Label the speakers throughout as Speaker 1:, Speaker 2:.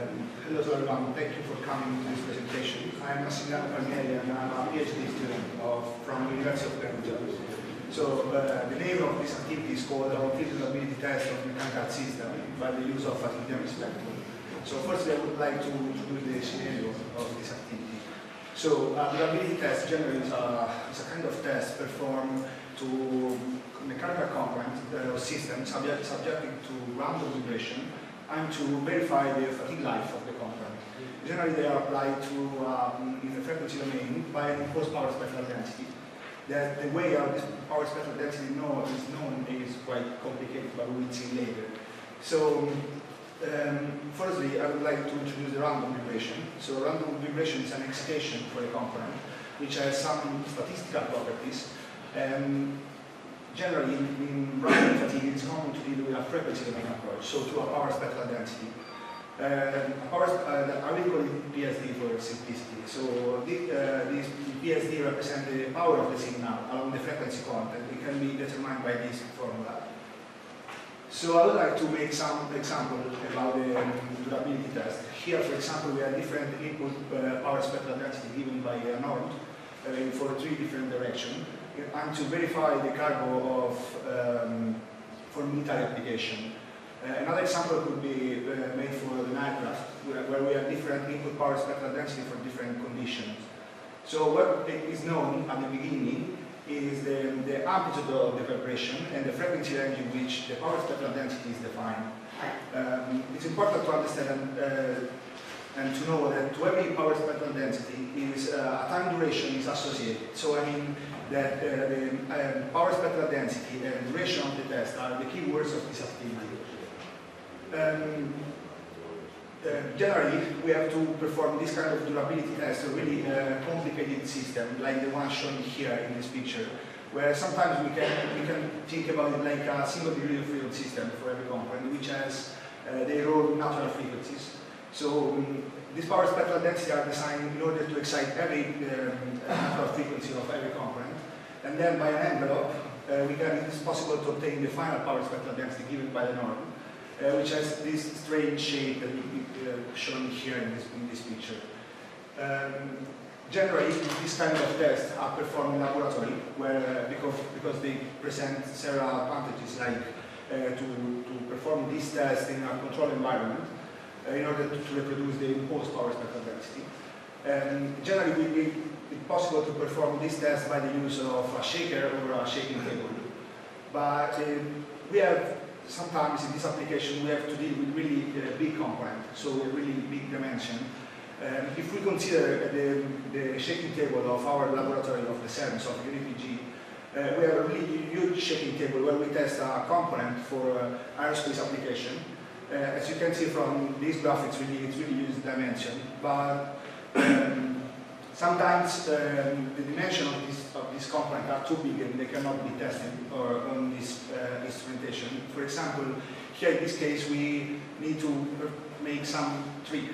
Speaker 1: Hello to everyone, thank you for coming to this presentation. I'm Massimiliano Palmieri and I'm a PhD student from the University of Perugia. So the name of this activity is called On-Field Durability Test of Mechanical System by the use of fatigue damage spectrum. So firstly, I would like to introduce the scenario of this activity. So durability test generally is a kind of test performed to mechanical components or systems subjected to random vibration and to verify the fatigue life of the component. Generally, they are applied to in the frequency domain by an imposed power spectral density. The way how this power spectral density is known is quite complicated, but we will see later. So, firstly, I would like to introduce the random vibration. So, random vibration is an excitation for a component which has some statistical properties. Generally, in random fatigue, it's common to deal with a frequency domain approach, so to a power spectral density. I will call it PSD for simplicity. So this PSD represents the power of the signal along the frequency content. It can be determined by this formula. So I would like to make some examples about the durability test. Here, for example, we have different input power spectral density given by a norm for 3 different directions. And to verify the cargo of for military application. Another example could be made for an aircraft, where we have different input power spectral density for different conditions. So what is known at the beginning is the amplitude of the vibration and the frequency range in which the power spectral density is defined. It's important to understand and to know that to every power spectral density is a time duration is associated. So I mean that the power spectral density and duration of the test are the key words of this activity. Generally, we have to perform this kind of durability test, a really complicated system like the one shown here in this picture, where sometimes we can think about it like a single degree of freedom system for every component, which has their own natural frequencies. So these power spectral density are designed in order to excite every natural frequency of every component, and then by an envelope, it's possible to obtain the final power spectral density given by the norm, which has this strange shape that is shown here in this picture. Generally, this kind of tests are performed in laboratory, where because they present several advantages, like to perform this test in a controlled environment, in order to reproduce the imposed power spectral density. Generally, it's possible to perform this test by the use of a shaker or a shaking table. But we have, sometimes in this application, we have to deal with really big component, so a really big dimension. If we consider the shaking table of our laboratory of the CERNS of UniPG, we have a really huge shaking table where we test a component for aerospace application. As you can see from this graph, it's really huge dimension, but sometimes the dimension of this component are too big and they cannot be tested on this instrumentation. For example, here in this case, we need to make some trick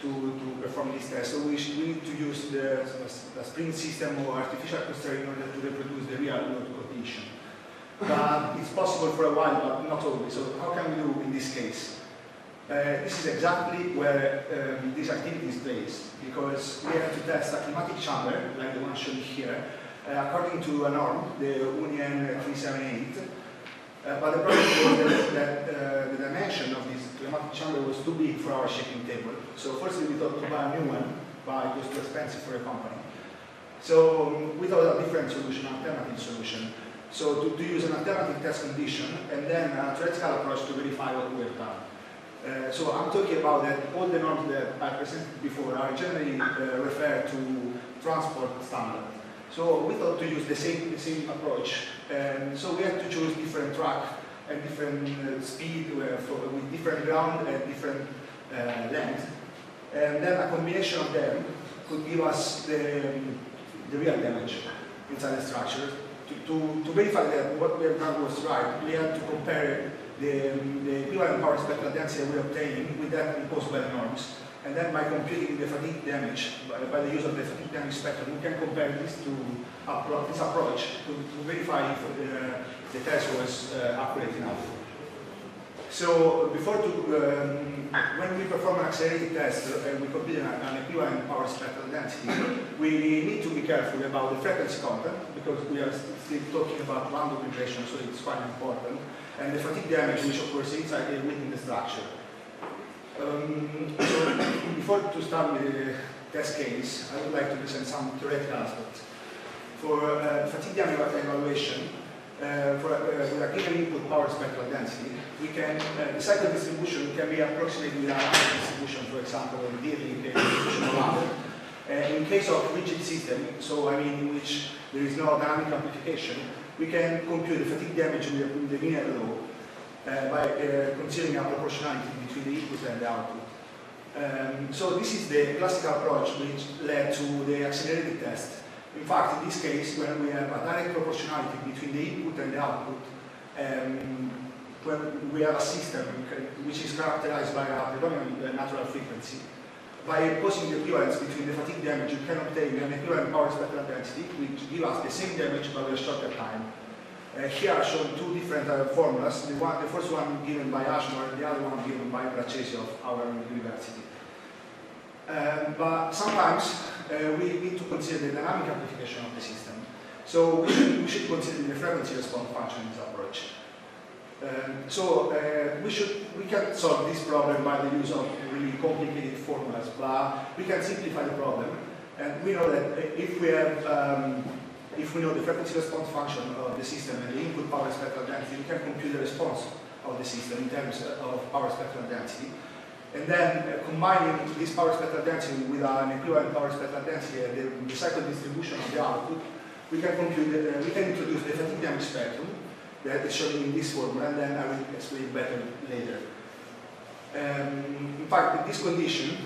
Speaker 1: to perform this test. So we need to use the spring system or artificial cluster in order to reproduce the real load condition. But it's possible for a while, but not always. So how can we do in this case? This is exactly where this activity is placed, because we have to test a climatic chamber, like the one shown here, according to a norm, the UNIN 378. But the problem was that the dimension of this climatic chamber was too big for our shaking table. So firstly, we thought to buy a new one, but it was too expensive for a company. So we thought a different solution, an alternative solution. So to use an alternative test condition, and then a theoretical approach to verify what we have done. So I'm talking about that all the norms that I presented before are generally referred to transport standard. So we thought to use the same approach. So we had to choose different track and different speed with different ground and different length. And then a combination of them could give us the real damage inside the structure. To verify that what we have done was right, we had to compare the equivalent power spectral density we obtain with that imposed by the norms, and then by computing the fatigue damage by the use of the fatigue damage spectrum, we can compare this to this approach to verify if the test was accurate enough. So before when we perform an accelerated test and we compute an equivalent power spectral density, we need to be careful about the frequency content because we are still talking about random vibration, so it's quite important, and the fatigue damage which occurs inside within the structure. So before to start with the test case, I would like to present some theoretical aspects. For fatigue damage evaluation, with a given input power spectral density, we can, the cycle distribution can be approximated with a Hamming distribution, for example, or the distribution of Hamming. In case of rigid system, so I mean in which there is no dynamic amplification, we can compute the fatigue damage with the linear law by considering a proportionality between the input and the output. So this is the classical approach which led to the accelerated test. In fact, in this case, when we have a direct proportionality between the input and the output, when we have a system which is characterized by a predominant natural frequency, by posing the equivalence between the fatigue damage, you can obtain an equivalent power spectral density, which gives us the same damage but with a shorter time. Here are shown two different formulas. The first one given by Ashmore, the other one given by Braccesi of our university. But sometimes we need to consider the dynamic amplification of the system. So we should consider the frequency response function in this approach. We can solve this problem by the use of really complicated formulas, but we can simplify the problem. And we know that if we know the frequency response function of the system and the input power spectral density, we can compute the response of the system in terms of power spectral density. And then combining this power spectral density with an equivalent power spectral density and the cycle distribution of the output, we can compute, we can introduce the fatigue damage spectrum that is shown in this formula, and then I will explain better later. In fact, with this condition,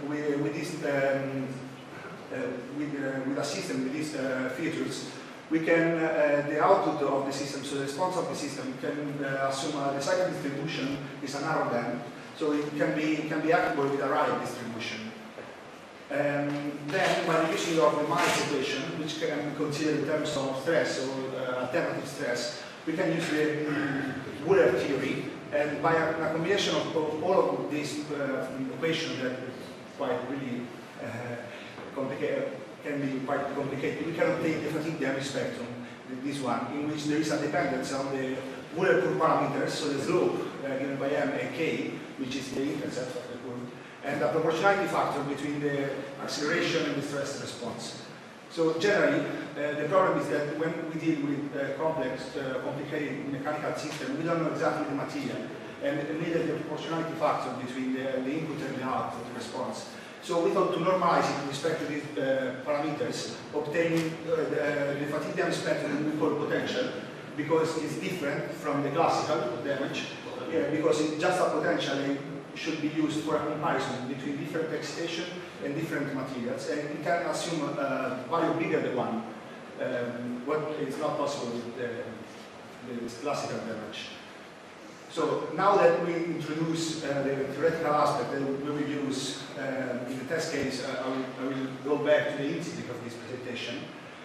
Speaker 1: with a system with these features, we can the output of the system, so the response of the system, can assume the cycle distribution is a narrow band. So it can be actable with a Rayleigh distribution. Then, by the using of the Miles equation, which can be considered in terms of stress or alternative stress, we can use the Wheeler theory, and by a combination of all of these equations that is quite really complicated, can be quite complicated, we can obtain the fatigue damage spectrum, this one, in which there is a dependence on the Wheeler curve parameters, so the slope given by M and K, which is the intercept of the curve, and a proportionality factor between the acceleration and the stress response. So generally, the problem is that when we deal with complex, complicated mechanical systems, we don't know exactly the material, and neither the proportionality factor between the input and the output response. So we thought to normalize it with respect to these parameters, obtaining the fatigue damage spectrum we call potential, because it's different from the classical damage, because it's just a potential and should be used for a comparison between different excitation and different materials, and it can assume a value bigger than one, what is not possible with the classical damage. So now that we introduce the theoretical aspect that we will use in the test case, I will go back to the incident of this presentation.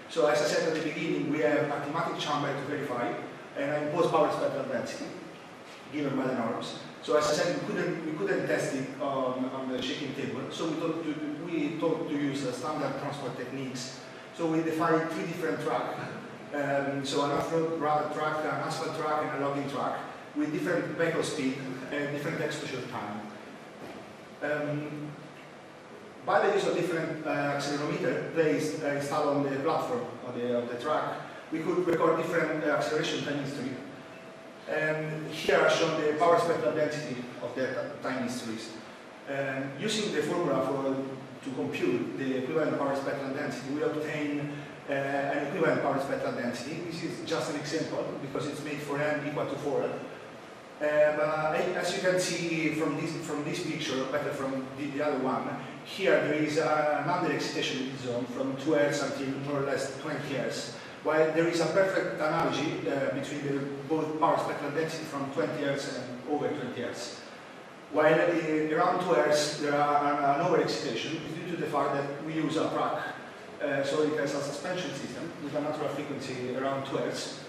Speaker 1: So as I said at the beginning, we have a climatic chamber to verify, and I impose power spectral density given by the norms. So as I said, we couldn't test it on the shaking table, so we thought to use standard transport techniques. So we defined three different tracks. So an off-road track, an asphalt track, and a logging track, with different vehicle speed and different exposure time. By the use of different accelerometer placed installed on the platform of the track, we could record different acceleration time history. And here I show the power spectral density of the time histories. Using the formula to compute the equivalent power spectral density, we obtain an equivalent power spectral density. This is just an example because it's made for n equal to 4. As you can see from this picture, better from the other one, here there is an under-excitation zone from 2 Hz until more or less 20 Hz, while there is a perfect analogy between both power spectral density from 20 Hz and over 20 Hz. While around 2 Hz there are an over-excitation due to the fact that we use a track, so it has a suspension system with a natural frequency around 2 Hz.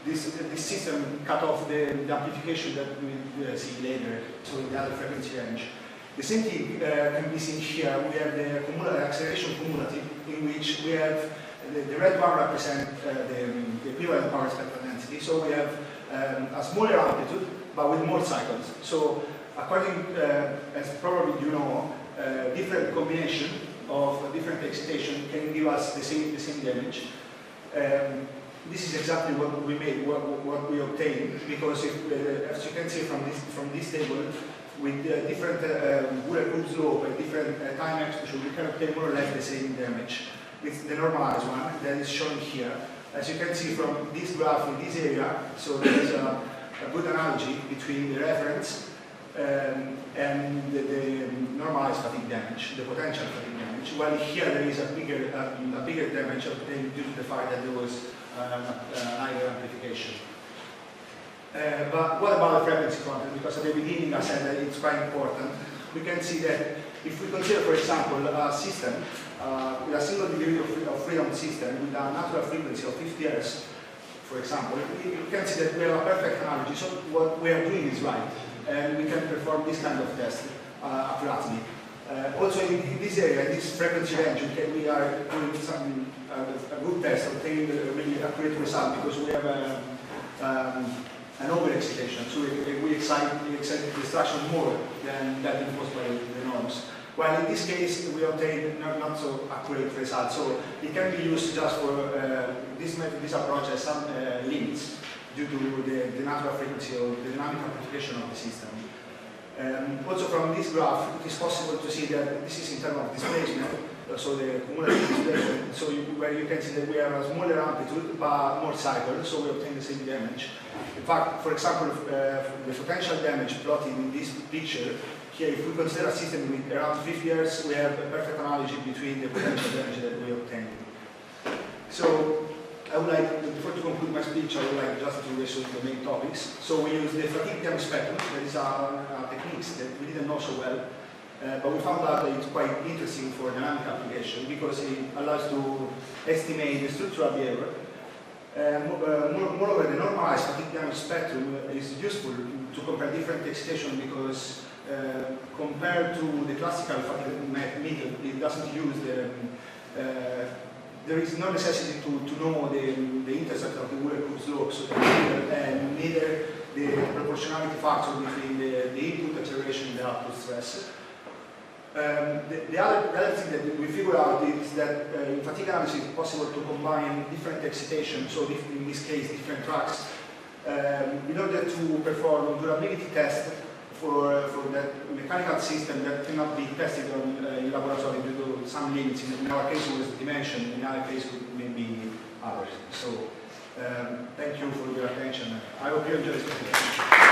Speaker 1: this system cut off the amplification that we will see later, so in the other frequency range. The same thing can be seen here. We have the acceleration cumulative, in which we have the red bar represent the equivalent power spectral density. So we have a smaller amplitude, but with more cycles. So according, as probably you know, different combination of different excitation can give us the same damage. This is exactly what we made, what we obtained, because if, as you can see from this table, with different Wheeler-Cook slope and different time exposure, we can obtain more or less the same damage. With the normalized one that is shown here. As you can see from this graph in this area, so there is a good analogy between the reference and the normalized fatigue damage, the potential fatigue damage, while here there is a bigger damage obtained due to the fact that there was higher amplification. But what about the frequency content? Because at the beginning I said that it's quite important. We can see that if we consider, for example, a system with a single degree of freedom system with a natural frequency of 50 Hz, for example, we can see that we have a perfect analogy. So what we are doing is right, and we can perform this kind of test accurately. Also in this area, in this frequency range, we are doing a good test, obtaining a really accurate result, because we have an overexcitation. So we excite the distraction more than that imposed by the norms. While in this case, we obtain not so accurate results. So it can be used just for this method, this approach has some limits due to the natural frequency or the dynamic amplification of the system. Also from this graph, it is possible to see that this is in terms of displacement, so the cumulative displacement, so where you can see that we have a smaller amplitude but more cycles, so we obtain the same damage. In fact, for example, the potential damage plotted in this picture, here if we consider a system with around 50 Hz, we have a perfect analogy between the potential damage that we obtain. So I would like, before to conclude my speech, I would like just to resume the main topics. So we use the fatigue damage spectrum, that is a techniques that we didn't know so well, but we found out that it's quite interesting for dynamic application because it allows to estimate the structural behavior. Moreover, the normalized fatigue damage spectrum is useful to compare different excitation because compared to the classical fatigue method, it doesn't use there is no necessity to know the intercept of the Wheeler-Cook slope, so and neither the proportionality factor between the input acceleration and the output stress. The other thing that we figured out is that in fatigue analysis it's possible to combine different excitations, so in this case different tracks, in order to perform durability tests for that mechanical system that cannot be tested in laboratory due to some limits. In our case it was dimension, in our case it may be others. So thank you for your attention. I hope you enjoyed this presentation.